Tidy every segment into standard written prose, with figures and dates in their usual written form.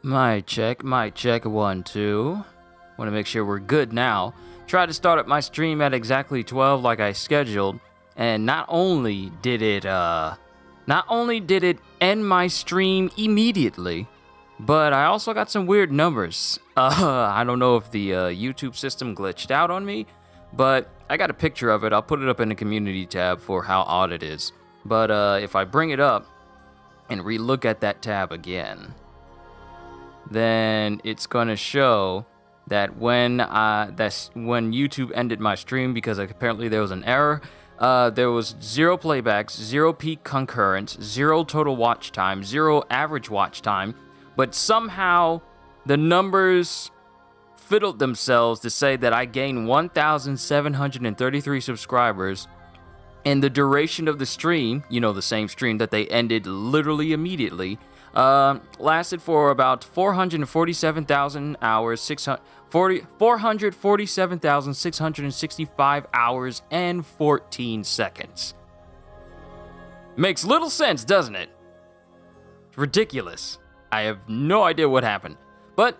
Mic check, 1, 2. Want to make sure we're good now. Tried to start up my stream at exactly 12 like I scheduled, and not only did it end my stream immediately, but I also got some weird numbers. I don't know if the YouTube system glitched out on me, but I got a picture of it. I'll put it up in the community tab for how odd it is. But if I bring it up and re-look at that tab again, then it's gonna show that when YouTube ended my stream, because apparently there was an error, there was 0 playbacks, 0 peak concurrence, 0 total watch time, 0 average watch time, but somehow the numbers fiddled themselves to say that I gained 1,733 subscribers, and the duration of the stream, the same stream that they ended literally immediately, lasted for about 447,000 hours, 447,665 hours and 14 seconds. Makes little sense, doesn't it? It's ridiculous. I have no idea what happened. But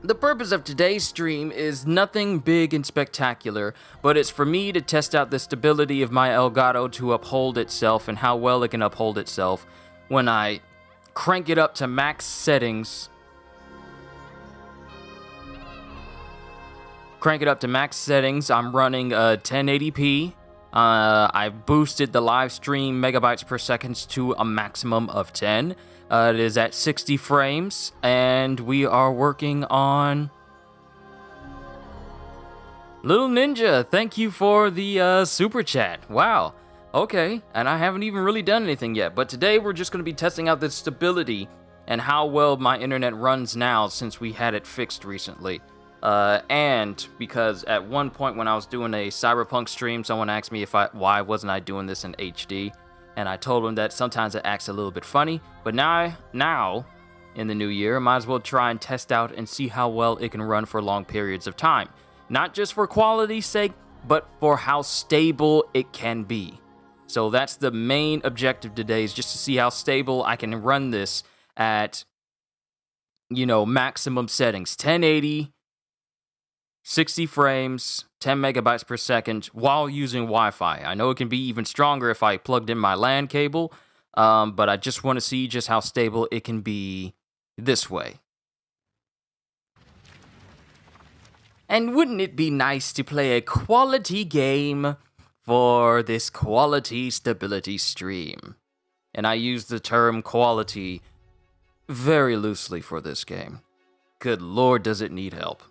the purpose of today's stream is nothing big and spectacular, but it's for me to test out the stability of my Elgato to uphold itself and how well it can uphold itself when I crank it up to max settings. I'm running 1080p. I boosted the live stream megabytes per second to a maximum of 10. It is at 60 frames, and we are working on... Little Ninja, thank you for the super chat. Wow. Okay, and I haven't even really done anything yet, but today we're just going to be testing out the stability and how well my internet runs now since we had it fixed recently. And because at one point when I was doing a Cyberpunk stream, someone asked me why wasn't I doing this in HD, and I told them that sometimes it acts a little bit funny, but now in the new year, I might as well try and test out and see how well it can run for long periods of time. Not just for quality's sake, but for how stable it can be. So that's the main objective today, is just to see how stable I can run this at, maximum settings. 1080, 60 frames, 10 megabytes per second while using Wi-Fi. I know it can be even stronger if I plugged in my LAN cable, but I just want to see just how stable it can be this way. And wouldn't it be nice to play a quality game for this quality stability stream? And I use the term quality very loosely for this game. Good lord, does it need help.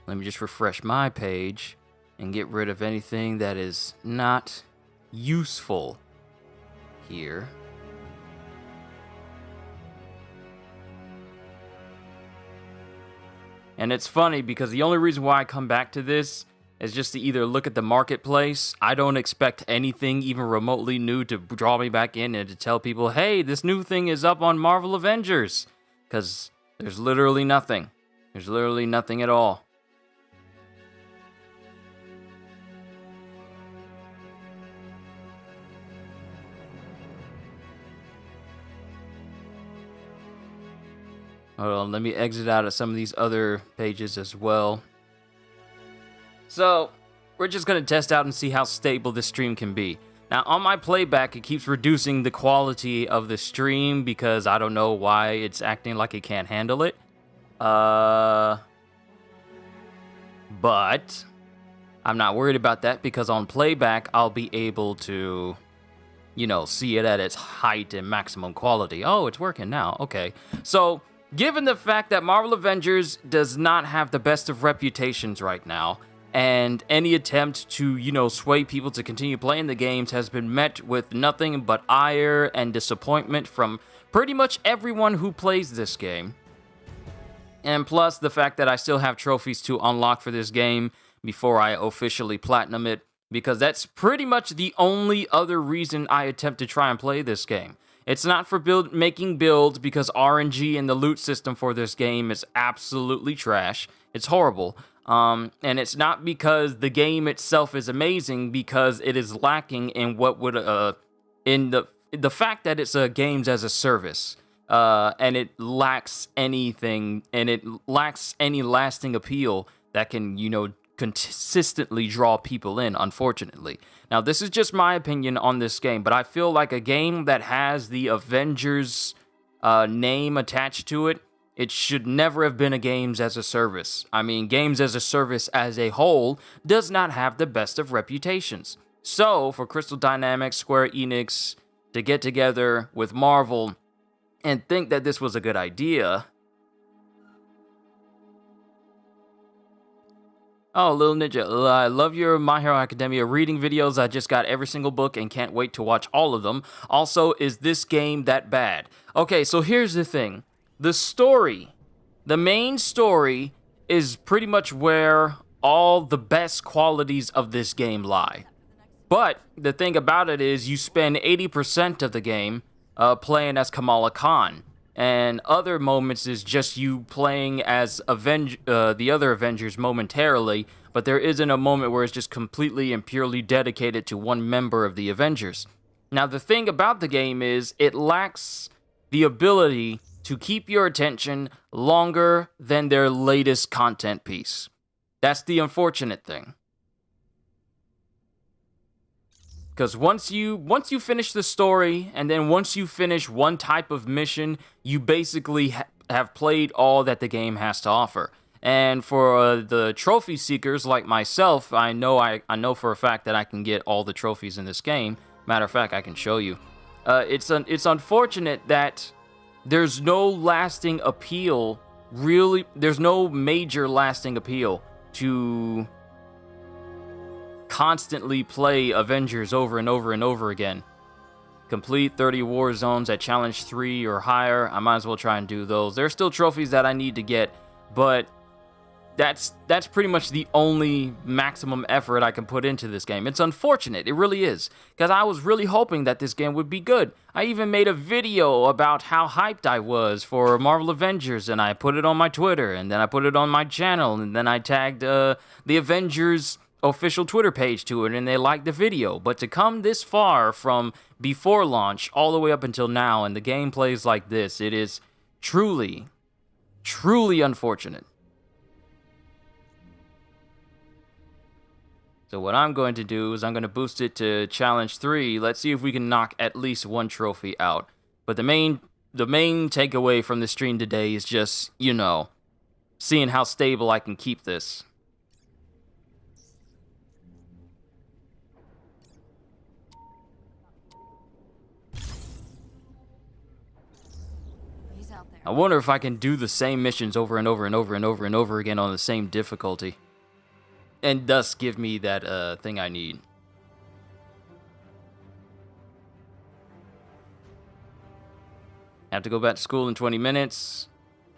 Let me just refresh my page and get rid of anything that is not useful here. And it's funny because the only reason why I come back to this is just to either look at the marketplace. I don't expect anything even remotely new to draw me back in and to tell people, hey, this new thing is up on Marvel Avengers. Because there's literally nothing. There's literally nothing at all. Hold on, let me exit out of some of these other pages as well. So, we're just going to test out and see how stable this stream can be. Now, on my playback, it keeps reducing the quality of the stream because I don't know why it's acting like it can't handle it. But I'm not worried about that because on playback, I'll be able to, see it at its height and maximum quality. Oh, it's working now. Okay. So, given the fact that Marvel Avengers does not have the best of reputations right now, and any attempt to, sway people to continue playing the games has been met with nothing but ire and disappointment from pretty much everyone who plays this game. And plus the fact that I still have trophies to unlock for this game before I officially platinum it, because that's pretty much the only other reason I attempt to try and play this game. It's not for making builds, because RNG and the loot system for this game is absolutely trash. It's horrible. And it's not because the game itself is amazing, because it is lacking in what would in the fact that it's a games as a service. And it lacks anything, and it lacks any lasting appeal that can, consistently draw people in, unfortunately. Now, this is just my opinion on this game, but I feel like a game that has the Avengers name attached to it, it should never have been a games as a service. I mean, games as a service as a whole does not have the best of reputations. So, for Crystal Dynamics, Square Enix to get together with Marvel and think that this was a good idea. Oh, Little Ninja, I love your My Hero Academia reading videos. I just got every single book and can't wait to watch all of them. Also, is this game that bad? Okay, so here's the thing. The story, the main story, is pretty much where all the best qualities of this game lie. But the thing about it is you spend 80% of the game playing as Kamala Khan. And other moments is just you playing as the other Avengers momentarily, but there isn't a moment where it's just completely and purely dedicated to one member of the Avengers. Now, the thing about the game is it lacks the ability to keep your attention longer than their latest content piece. That's the unfortunate thing. Because once you finish the story, and then once you finish one type of mission, you basically have played all that the game has to offer. And for the trophy seekers like myself, I know for a fact that I can get all the trophies in this game. Matter of fact, I can show you. It's unfortunate that there's no lasting appeal. Really, there's no major lasting appeal to constantly play Avengers over and over and over again. Complete 30 war zones at challenge 3 or higher. I might as well try and do those. There's still trophies that I need to get, but that's pretty much the only maximum effort I can put into this game. It's unfortunate, it really is, because I was really hoping that this game would be good. I even made a video about how hyped I was for Marvel Avengers, and I put it on my Twitter, and then I put it on my channel, and then I tagged the Avengers official Twitter page to it, and they liked the video. But to come this far from before launch all the way up until now, and the game plays like this, it is truly, truly unfortunate. So what I'm going to do is I'm going to boost it to challenge 3. Let's see if we can knock at least one trophy out. But the main takeaway from the stream today is just, seeing how stable I can keep this. I wonder if I can do the same missions over and over and over and over and over again on the same difficulty, and thus give me that thing I need. Have to go back to school in 20 minutes.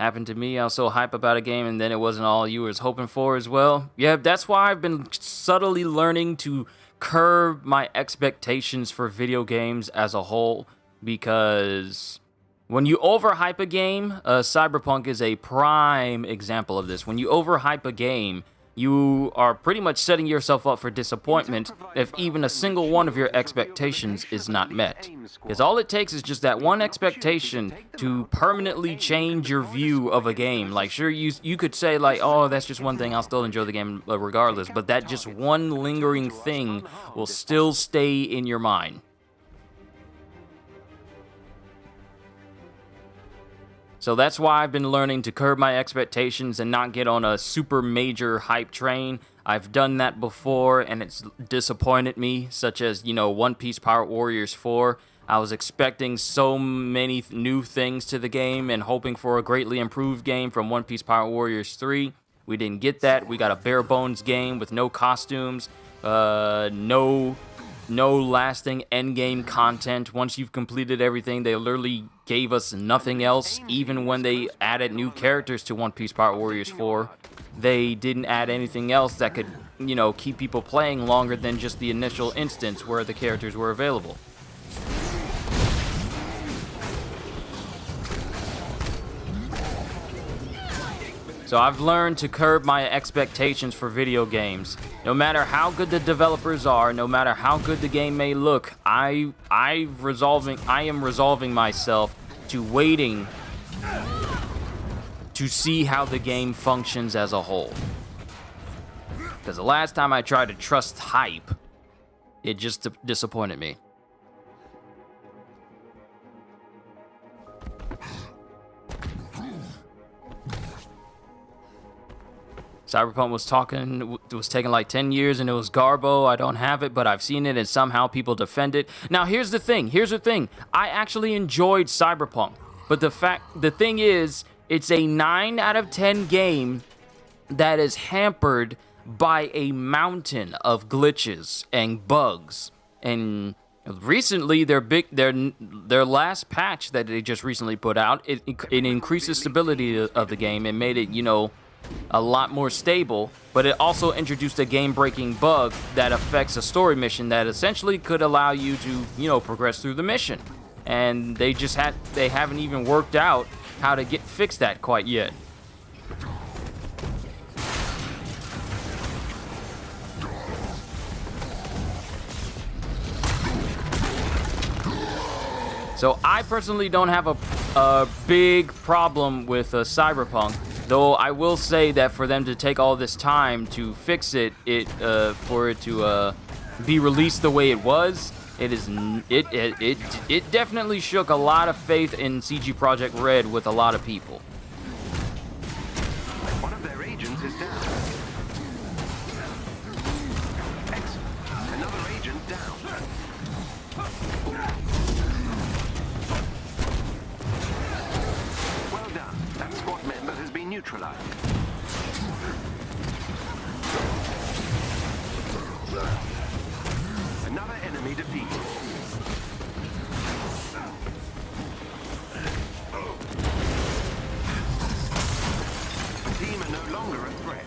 Happened to me. I was so hype about a game, and then it wasn't all you was hoping for as well. Yeah, that's why I've been subtly learning to curb my expectations for video games as a whole, because when you overhype a game, Cyberpunk is a prime example of this. When you overhype a game, you are pretty much setting yourself up for disappointment if even a single one of your expectations is not met. Because all it takes is just that one expectation to permanently change your view of a game. Like, sure, you could say, like, oh, that's just one thing, I'll still enjoy the game regardless, but that just one lingering thing will still stay in your mind. So that's why I've been learning to curb my expectations and not get on a super major hype train. I've done that before, and it's disappointed me, such as, One Piece Pirate Warriors 4. I was expecting so many new things to the game and hoping for a greatly improved game from One Piece Pirate Warriors 3. We didn't get that. We got a bare bones game with no costumes, no lasting endgame content. Once you've completed everything, they literally gave us nothing else. Even when they added new characters to One Piece Pirate Warriors 4, they didn't add anything else that could, keep people playing longer than just the initial instance where the characters were available. So I've learned to curb my expectations for video games. No matter how good the developers are, no matter how good the game may look, I am resolving myself to waiting to see how the game functions as a whole. Because the last time I tried to trust hype, it just disappointed me. Cyberpunk was taking like 10 years and it was Garbo. I don't have it, but I've seen it and somehow people defend it. Now, here's the thing. I actually enjoyed Cyberpunk, but the thing is, it's a 9 out of 10 game that is hampered by a mountain of glitches and bugs. And recently, their last patch that they just recently put out, it increased the stability of the game and made it, a lot more stable, but it also introduced a game-breaking bug that affects a story mission that essentially could allow you to, progress through the mission. And they haven't even worked out how to fix that quite yet. So I personally don't have a big problem with Cyberpunk. Though I will say that for them to take all this time to fix it, for it to be released the way it was, it definitely shook a lot of faith in CG Projekt Red with a lot of people. One of their agents is down. Excellent. Another agent down. Well done. That squad member has been neutralized. Another enemy defeated. The team are no longer a threat.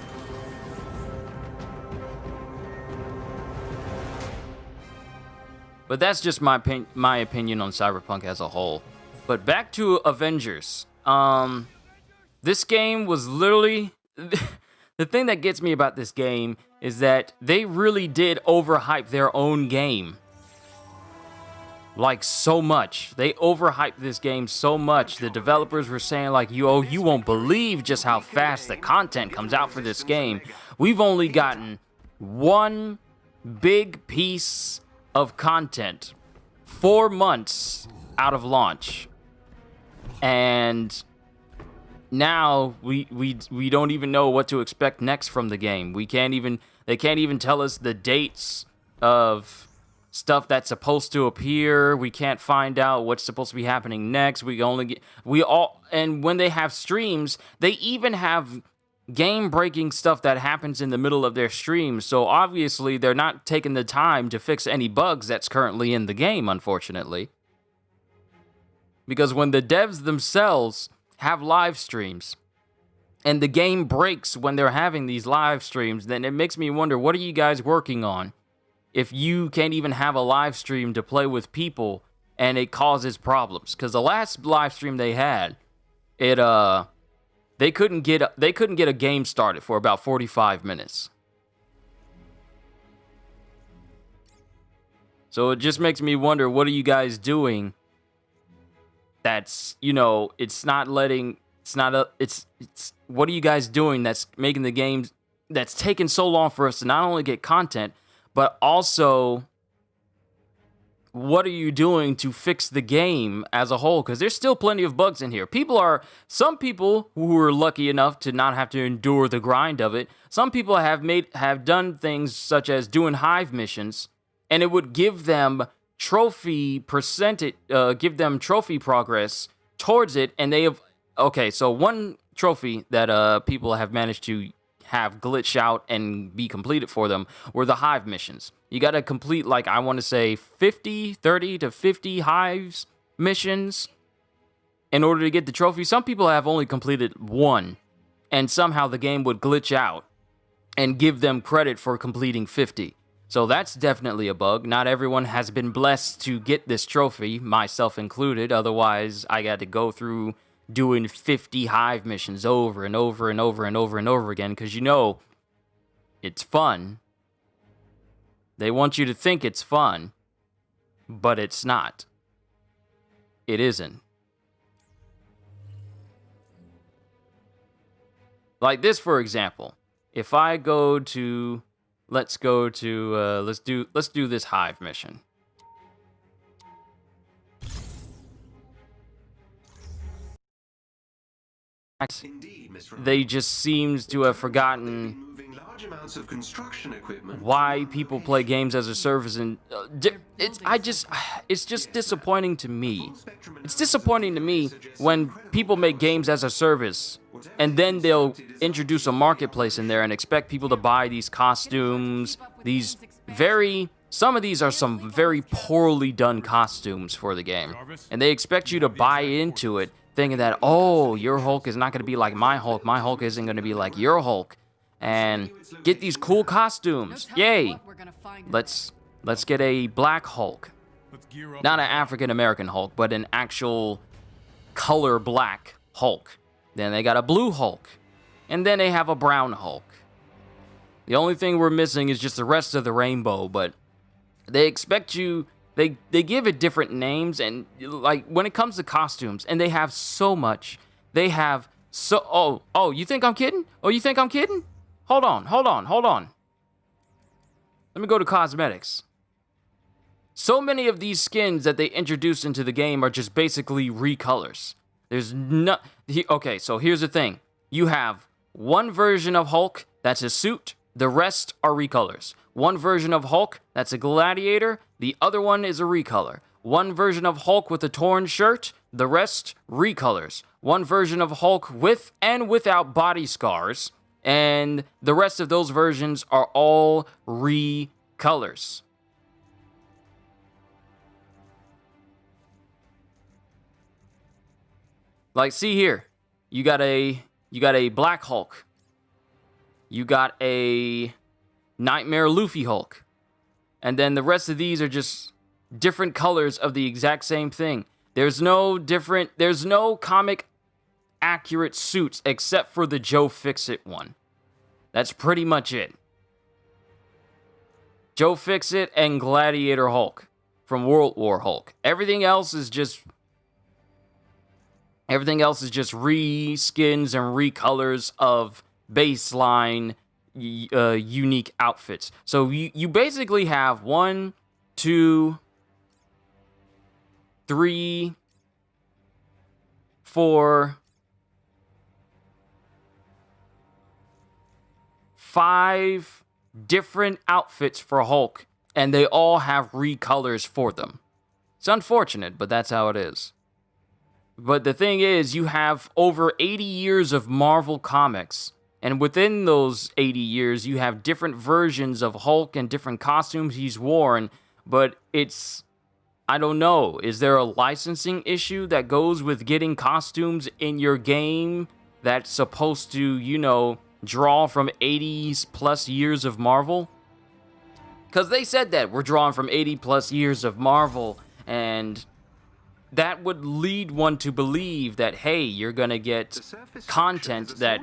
But that's just my opinion on Cyberpunk as a whole. But back to Avengers. This game was literally... The thing that gets me about this game is that they really did overhype their own game. Like, so much. They overhyped this game so much. The developers were saying, like, you won't believe just how fast the content comes out for this game. We've only gotten one big piece of content 4 months out of launch. And now we don't even know what to expect next from the game. They can't even tell us the dates of stuff that's supposed to appear. We can't find out what's supposed to be happening next. And when they have streams, they even have game-breaking stuff that happens in the middle of their streams. So obviously they're not taking the time to fix any bugs that's currently in the game, unfortunately. Because when the devs themselves have live streams and the game breaks when they're having these live streams, then it makes me wonder, what are you guys working on if you can't even have a live stream to play with people and it causes problems? Because the last live stream they had, they couldn't get a game started for about 45 minutes. So it just makes me wonder, what are you guys doing that's, what are you guys doing that's making the game, that's taking so long for us to not only get content, but also, what are you doing to fix the game as a whole? Because there's still plenty of bugs in here. Some people who are lucky enough to not have to endure the grind of it, some people have done things such as doing hive missions, and it would give them trophy progress towards it, and so one trophy that people have managed to have glitch out and be completed for them were the hive missions. You got to complete, like, I want to say 30 to 50 hives missions in order to get the trophy. Some people have only completed one, and somehow the game would glitch out and give them credit for completing 50. So that's definitely a bug. Not everyone has been blessed to get this trophy, myself included. Otherwise, I got to go through doing 50 hive missions over and over and over and over and over again because you know it's fun. They want you to think it's fun, but it's not. It isn't. Like this, for example. If I go to, let's do this hive mission. Indeed, Miss Roman. They just seems to have forgotten Moving large amounts of construction equipment. why people play games as a service, and it's just disappointing to me. It's disappointing to me when people make games as a service and then they'll introduce a marketplace in there and expect people to buy these costumes, some of these are some very poorly done costumes for the game, and they expect you to buy into it thinking that, oh, your Hulk is not going to be like my Hulk isn't going to be like your Hulk, and get these cool costumes. Yay! Let's get a black Hulk. Not an African American Hulk, but an actual color black Hulk. Then they got a blue Hulk. And then they have a brown Hulk. The only thing we're missing is just the rest of the rainbow, but they expect you, they give it different names, and like when it comes to costumes, and they have so much. They have oh, you think I'm kidding? Oh, you think I'm kidding? Hold on. Let me go to cosmetics. So many of these skins that they introduce into the game are just basically recolors. Okay, so here's the thing. You have one version of Hulk that's a suit. The rest are recolors. One version of Hulk that's a gladiator. The other one is a recolor. One version of Hulk with a torn shirt. The rest, recolors. One version of Hulk with and without body scars. And the rest of those versions are all recolors. Like, see here, you got a Black Hulk. You got a Nightmare Luffy Hulk. And then the rest of these are just different colors of the exact same thing. There's no comic accurate suits except for the Joe Fixit one. That's pretty much it. Joe Fixit and Gladiator Hulk from World War Hulk. Everything else is just reskins and recolors of baseline unique outfits. So you basically have 1, 2, 3, 4, 5 different outfits for Hulk, and they all have recolors for them. It's unfortunate, but that's how it is. But the thing is, you have over 80 years of Marvel comics, and within those 80 years, you have different versions of Hulk and different costumes he's worn, but I don't know, is there a licensing issue that goes with getting costumes in your game that's supposed to, draw from 80s plus years of Marvel? Because they said that we're drawing from 80 plus years of Marvel, and that would lead one to believe that, hey, you're gonna get content that,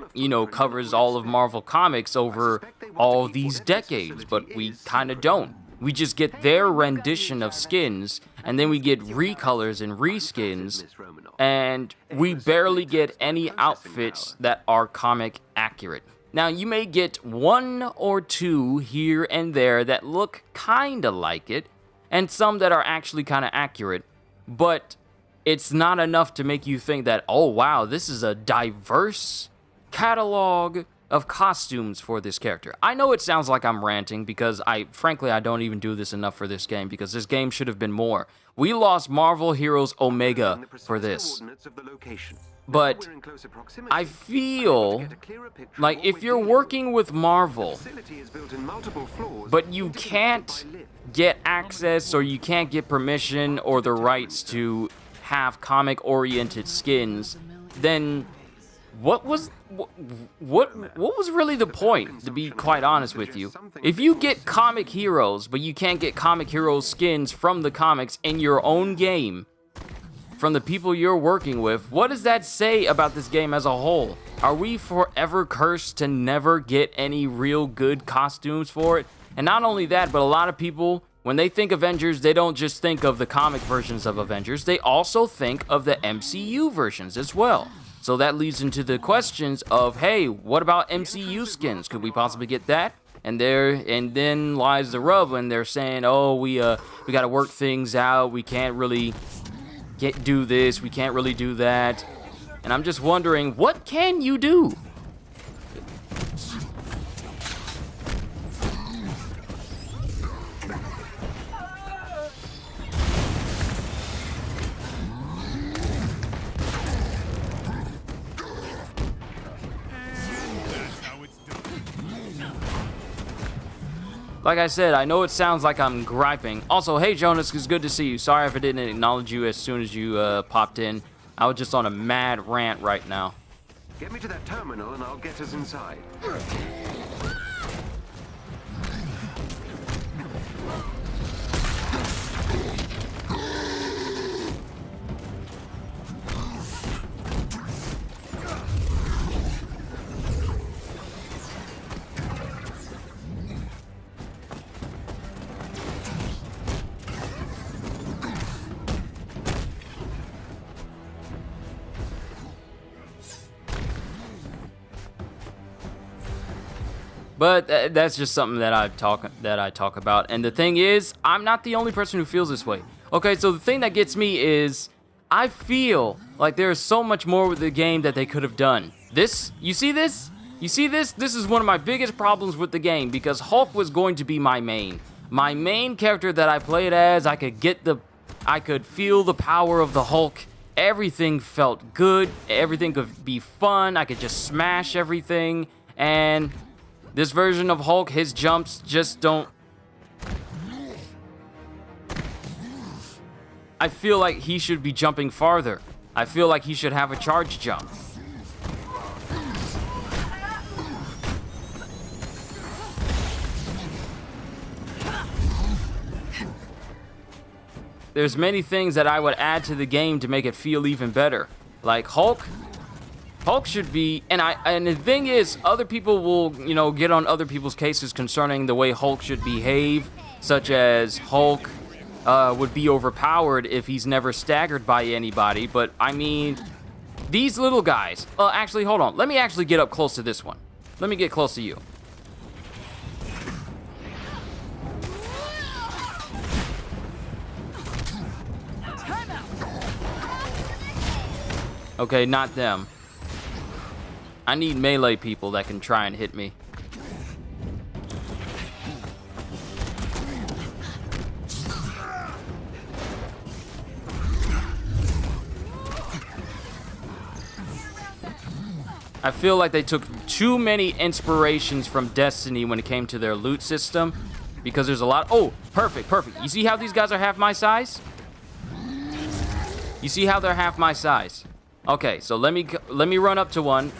covers all of Marvel Comics over all these decades, but we kind of don't. We just get their rendition of skins, and then we get recolors and reskins, and we barely get any outfits that are comic accurate. Now, you may get 1 or 2 here and there that look kind of like it, and some that are actually kind of accurate, but it's not enough to make you think that, oh wow, this is a diverse catalog of costumes for this character. I know it sounds like I'm ranting because frankly, I don't even do this enough for this game, because this game should have been more. We lost Marvel Heroes Omega for this. But I feel like if you're working with Marvel, but you can't get access or you can't get permission or the rights to have comic-oriented skins, then what was really the point, to be quite honest with you? If you get comic heroes, but you can't get comic hero skins from the comics in your own game, from the people you're working with, what does that say about this game as a whole? Are we forever cursed to never get any real good costumes for it? And not only that, but a lot of people, when they think Avengers, they don't just think of the comic versions of Avengers, they also think of the MCU versions as well. So that leads into the questions of, hey, what about MCU skins? Could we possibly get that? And then lies the rub when they're saying, oh, we got to work things out. We can't really do this. We can't really do that. And I'm just wondering, what can you do? Like I said, I know it sounds like I'm griping. Also, hey Jonas, it's good to see you. Sorry if I didn't acknowledge you as soon as you popped in. I was just on a mad rant right now. Get me to that terminal and I'll get us inside. But that's just something that I talk about. And the thing is, I'm not the only person who feels this way. Okay, so the thing that gets me is I feel like there is so much more with the game that they could have done. You see this? You see this? This is one of my biggest problems with the game because Hulk was going to be my main. My main character that I played as, I could feel the power of the Hulk. Everything felt good. Everything could be fun. I could just smash everything. And this version of Hulk, his jumps just don't... I feel like he should be jumping farther. I feel like he should have a charge jump. There's many things that I would add to the game to make it feel even better. Like Hulk should be, and the thing is, other people will, get on other people's cases concerning the way Hulk should behave, such as Hulk would be overpowered if he's never staggered by anybody. But I mean, these little guys. Actually, hold on. Let me actually get up close to this one. Let me get close to you. Okay, not them. I need melee people that can try and hit me. I feel like they took too many inspirations from Destiny when it came to their loot system, because there's a lot. Oh, perfect. You see how these guys are half my size? You see how they're half my size? Okay, so let me run up to one.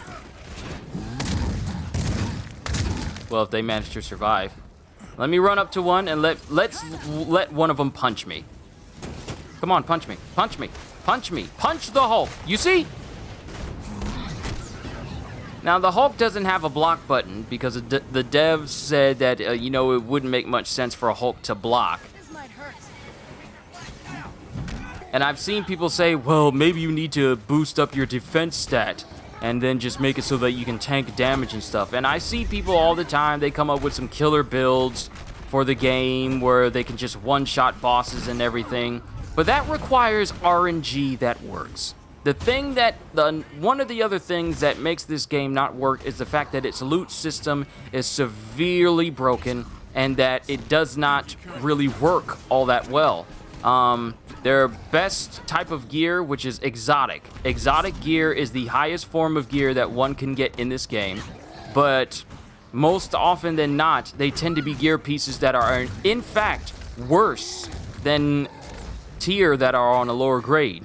Well, if they manage to survive. Let me run up to one and let's let one of them punch me. Come on, punch me. Punch the Hulk. You see? Now, the Hulk doesn't have a block button because the devs said that, it wouldn't make much sense for a Hulk to block. This might hurt. And I've seen people say, well, maybe you need to boost up your defense stat and then just make it so that you can tank damage and stuff. And I see people all the time, they come up with some killer builds for the game where they can just one-shot bosses and everything. But that requires RNG that works. One of the other things that makes this game not work is the fact that its loot system is severely broken and that it does not really work all that well. Their best type of gear, which is exotic. Exotic gear is the highest form of gear that one can get in this game, but most often than not, they tend to be gear pieces that are, in fact, worse than tier that are on a lower grade.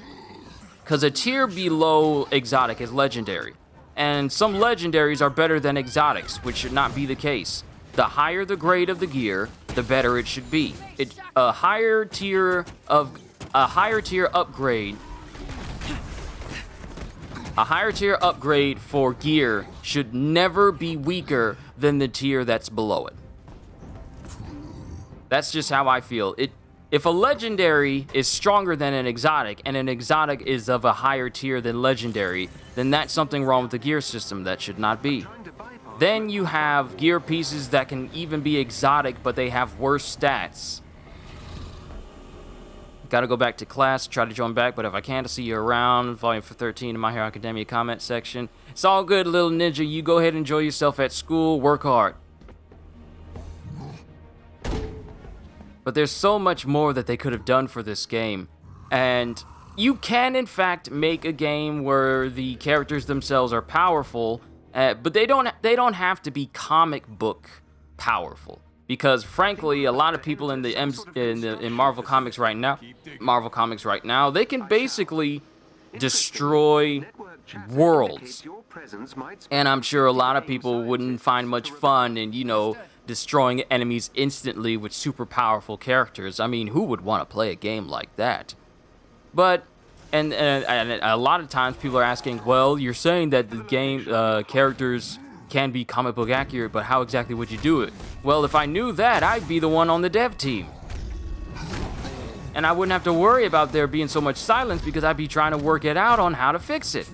Because a tier below exotic is legendary, and some legendaries are better than exotics, which should not be the case. The higher the grade of the gear, the better it should be. A higher tier upgrade A higher tier upgrade for gear should never be weaker than the tier that's below it. That's just how I feel. If a legendary is stronger than an exotic, and an exotic is of a higher tier than legendary, then that's something wrong with the gear system. That should not be. Then you have gear pieces that can even be exotic, but they have worse stats. Gotta go back to class, try to join back, but if I can't, I'll see you around. Volume 13 in My Hero Academia comment section. It's all good, little ninja. You go ahead and enjoy yourself at school. Work hard. But there's so much more that they could have done for this game. And you can, in fact, make a game where the characters themselves are powerful, but they don't have to be comic book powerful. Because frankly, a lot of people in Marvel Comics right now, they can basically destroy worlds. And I'm sure a lot of people wouldn't find much fun in, you know, destroying enemies instantly with super powerful characters. I mean, who would want to play a game like that? But, and a lot of times people are asking, well, you're saying that the game characters can be comic book accurate, but how exactly would you do it? Well, if I knew that, I'd be the one on the dev team. And I wouldn't have to worry about there being so much silence because I'd be trying to work it out on how to fix it.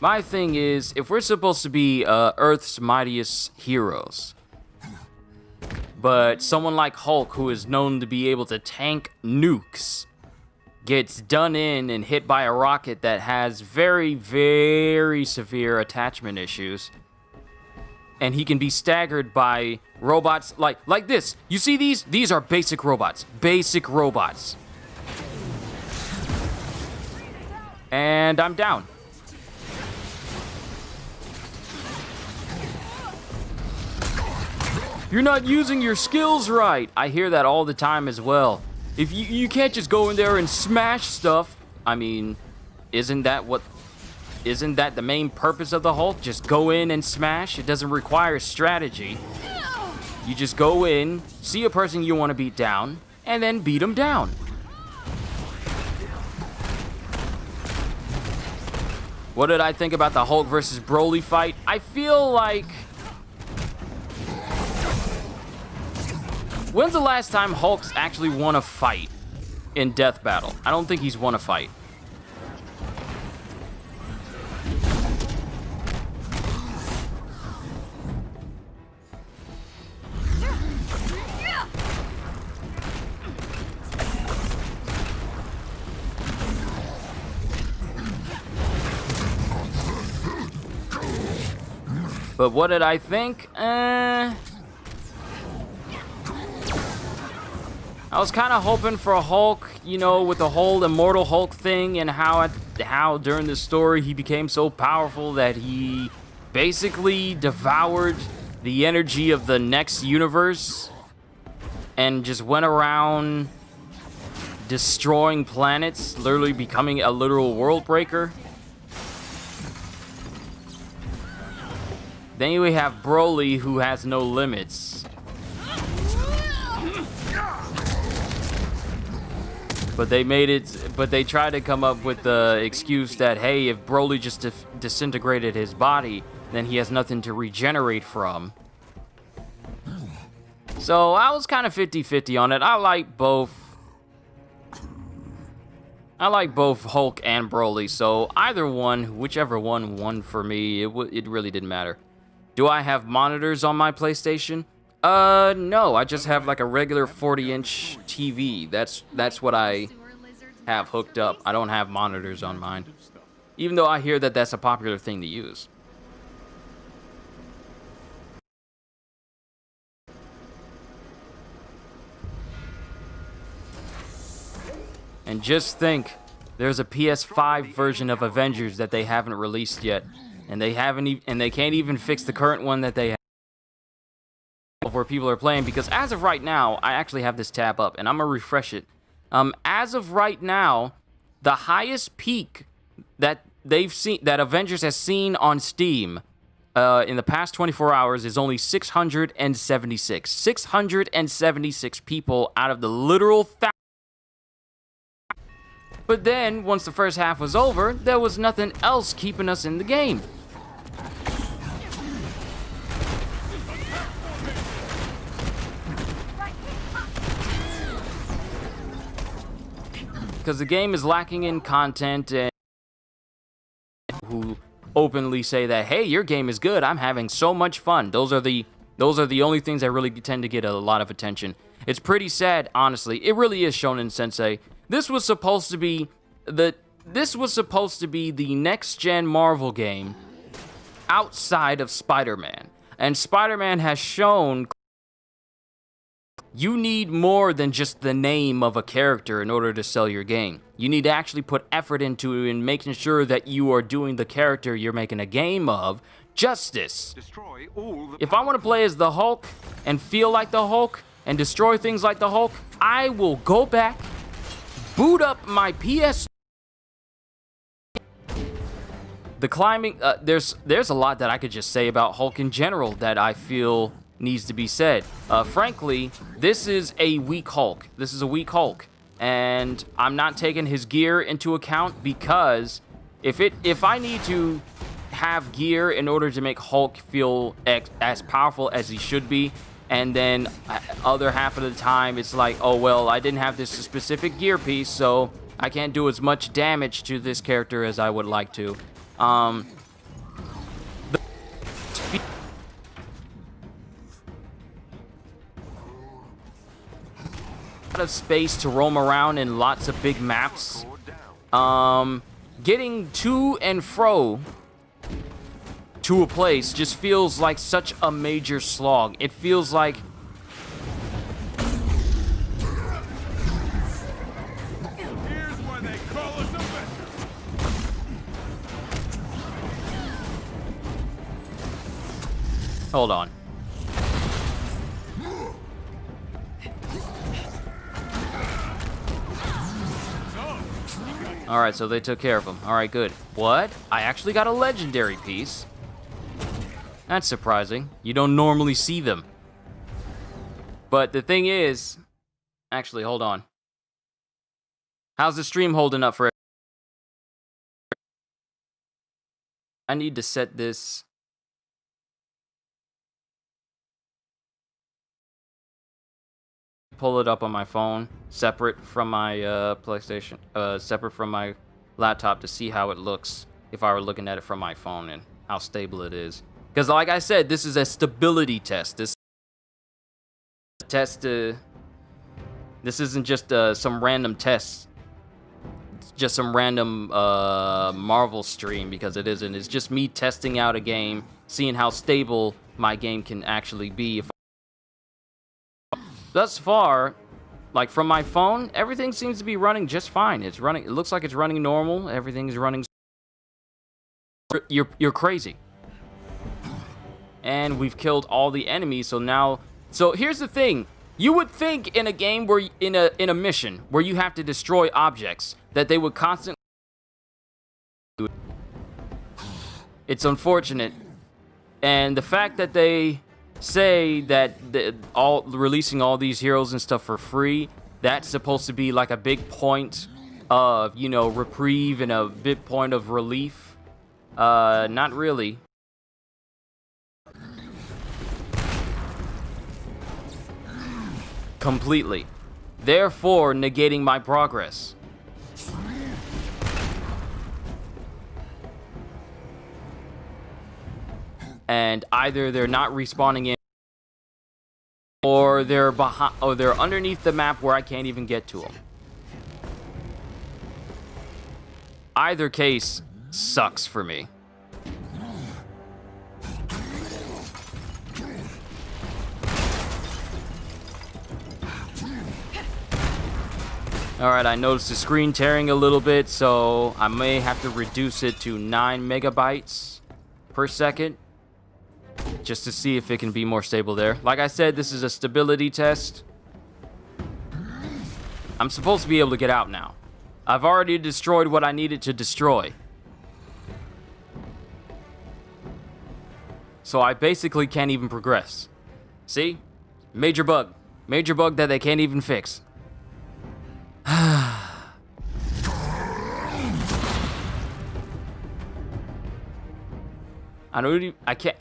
My thing is, if we're supposed to be Earth's mightiest heroes, but someone like Hulk, who is known to be able to tank nukes, gets done in and hit by a rocket that has very, very severe attachment issues, and he can be staggered by robots like this. You see these? These are basic robots. Basic robots. And I'm down. You're not using your skills right. I hear that all the time as well. If you can't just go in there and smash stuff. I mean, isn't that the main purpose of the Hulk? Just go in and smash? It doesn't require strategy. You just go in, see a person you want to beat down, and then beat them down. What did I think about the Hulk versus Broly fight? I feel like... When's the last time Hulk's actually won a fight in Death Battle? I don't think he's won a fight. But what did I think? I was kind of hoping for a Hulk, you know, with the whole Immortal Hulk thing and how during the story he became so powerful that he basically devoured the energy of the next universe and just went around destroying planets, literally becoming a literal world breaker. Then we have Broly, who has no limits. But they tried to come up with the excuse that, hey, if Broly just disintegrated his body, then he has nothing to regenerate from. So I was kind of 50-50 on it. I like both Hulk and Broly, so either one, whichever one won for me, it really didn't matter. Do I have monitors on my PlayStation? No, I just have like a regular 40-inch TV. That's what I have hooked up. I don't have monitors on mine. Even though I hear that that's a popular thing to use. And just think, there's a PS5 version of Avengers that they haven't released yet, and they can't even fix the current one that they have. where people are playing, because as of right now, I actually have this tab up, and I'm gonna refresh it. As of right now, the highest peak that they've seen, that Avengers has seen on Steam, in the past 24 hours is only 676. 676 people out of the literal thousands. But then, once the first half was over, there was nothing else keeping us in the game. Because the game is lacking in content, and who openly say that, hey, your game is good, I'm having so much fun. Those are the only things that really tend to get a lot of attention. It's pretty sad, honestly. It really is Shonen Sensei. This was supposed to be the next gen Marvel game outside of Spider-Man. And Spider-Man has shown you need more than just the name of a character in order to sell your game. You need to actually put effort into in making sure that you are doing the character you're making a game of justice. Destroy all the If I want to play as the Hulk and feel like the Hulk and destroy things like the Hulk, I will go back, boot up my PS. The climbing, there's a lot that I could just say about Hulk in general that I feel needs to be said. Frankly, this is a weak Hulk. This is a weak Hulk, and I'm not taking his gear into account, because if I need to have gear in order to make Hulk feel as powerful as he should be, and then other half of the time it's like, oh well, I didn't have this specific gear piece, so I can't do as much damage to this character as I would like to. Lot of space to roam around in lots of big maps. Getting to and fro to a place just feels like such a major slog. It feels like hold on. Alright, so they took care of him. Alright, good. What? I actually got a legendary piece. That's surprising. You don't normally see them. But the thing is... Actually, hold on. How's the stream holding up for... I need to set this... Pull it up on my phone, separate from my PlayStation, separate from my laptop, to see how it looks if I were looking at it from my phone and how stable it is. Because like I said, this is a stability test. This isn't just some random test. It's just some random Marvel stream, because it isn't. It's just me testing out a game, seeing how stable my game can actually be. Thus far, like from my phone, everything seems to be running just fine. It's running. It looks like it's running normal. Everything is running. You're crazy. And we've killed all the enemies. So now, so here's the thing. You would think in a game where in a mission where you have to destroy objects that they would constantly. It's unfortunate, and the fact that they say that releasing all these heroes and stuff for free, that's supposed to be like a big point of, you know, reprieve and a big point of relief. Not really. Completely. Therefore, negating my progress. And either they're not respawning in, or they're behind, or they're underneath the map where I can't even get to them. Either case sucks for me. Alright, I noticed the screen tearing a little bit, so I may have to reduce it to 9 megabytes per second. just to see if it can be more stable there. Like I said, this is a stability test. I'm supposed to be able to get out now. I've already destroyed what I needed to destroy. So I basically can't even progress. See? Major bug. Major bug that they can't even fix.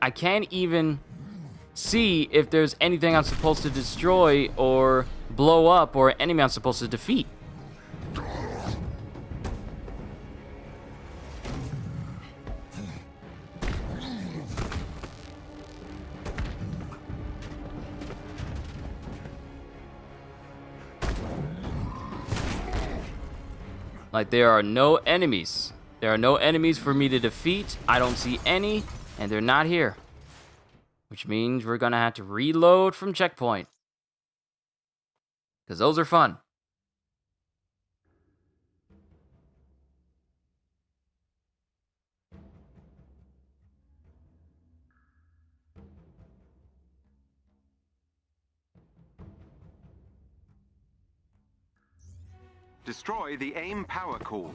I can't even see if there's anything I'm supposed to destroy or blow up or enemy I'm supposed to defeat. Like, there are no enemies. There are no enemies for me to defeat. I don't see any, and they're not here. Which means we're gonna have to reload from checkpoint. Because those are fun. Destroy the aim power cores.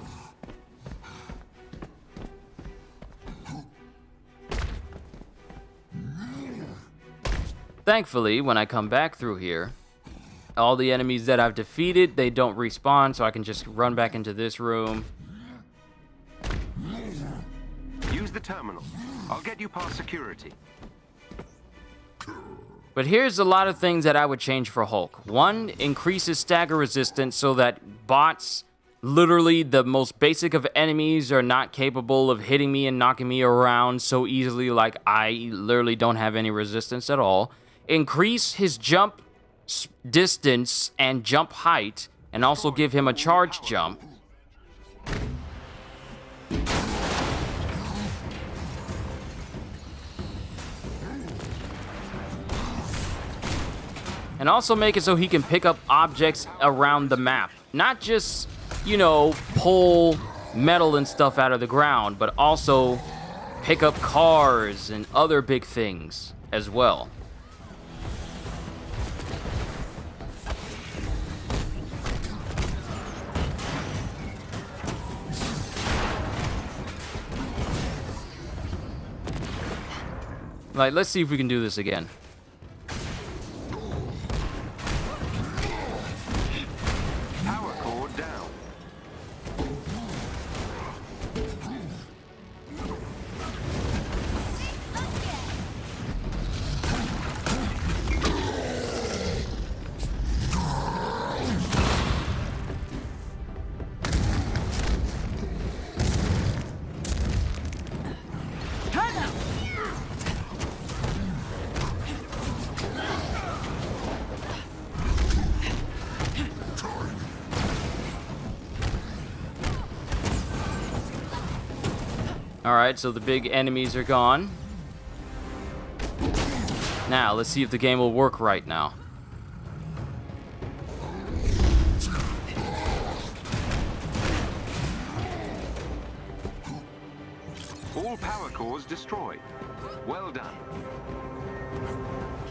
Thankfully, when I come back through here, all the enemies that I've defeated, they don't respawn, so I can just run back into this room. Use the terminal. I'll get you past security. But here's a lot of things that I would change for Hulk. One, increases stagger resistance so that bots, literally the most basic of enemies, are not capable of hitting me and knocking me around so easily, like I literally don't have any resistance at all. Increase his jump distance and jump height, and also give him a charge jump. And also make it so he can pick up objects around the map. Not just, you know, pull metal and stuff out of the ground, but also pick up cars and other big things as well. Like, let's see if we can do this again. Power core down. Alright, so the big enemies are gone. Now, let's see if the game will work right now. All power cores destroyed. Well done.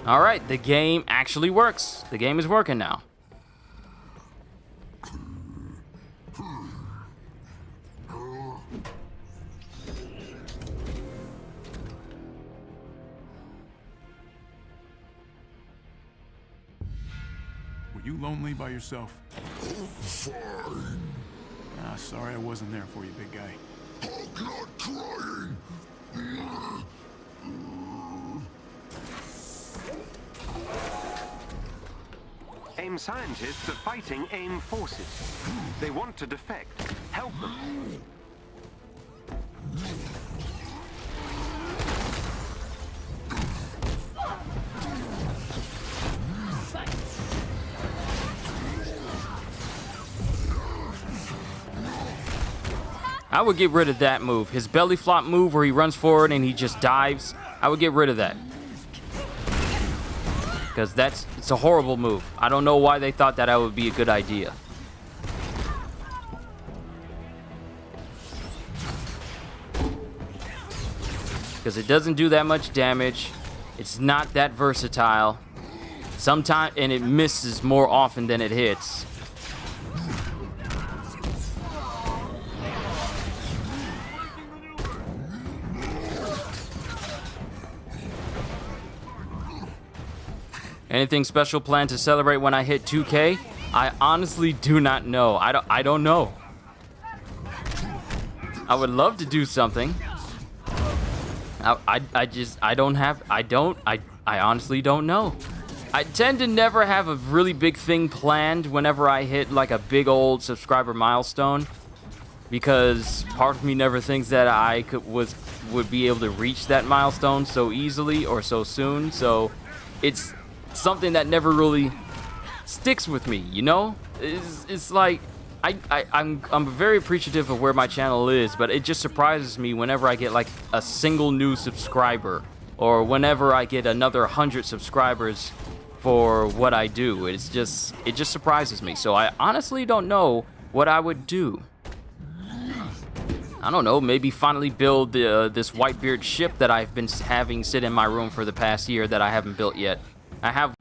Alright, the game actually works. The game is working now. Were you lonely by yourself? Fine. Ah, sorry I wasn't there for you, big guy. I'm not crying. AIM scientists are fighting AIM forces. They want to defect. Help them. I would get rid of that move. His belly flop move where he runs forward and he just dives. I would get rid of that. Because it's a horrible move. I don't know why they thought that would be a good idea. Because it doesn't do that much damage. It's not that versatile. Sometimes, and it misses more often than it hits. Anything special planned to celebrate when I hit 2K? I honestly do not know. I don't know. I would love to do something. I honestly don't know. I tend to never have a really big thing planned whenever I hit like a big old subscriber milestone, because part of me never thinks that I would be able to reach that milestone so easily or so soon. So it's something that never really sticks with me, you know? It's like I'm very appreciative of where my channel is, but it just surprises me whenever I get like a single new subscriber, or whenever I get another 100 subscribers for what I do. It just surprises me. So I honestly don't know what I would do. I don't know, maybe finally build this Whitebeard ship that I've been having sit in my room for the past year that I haven't built yet. I have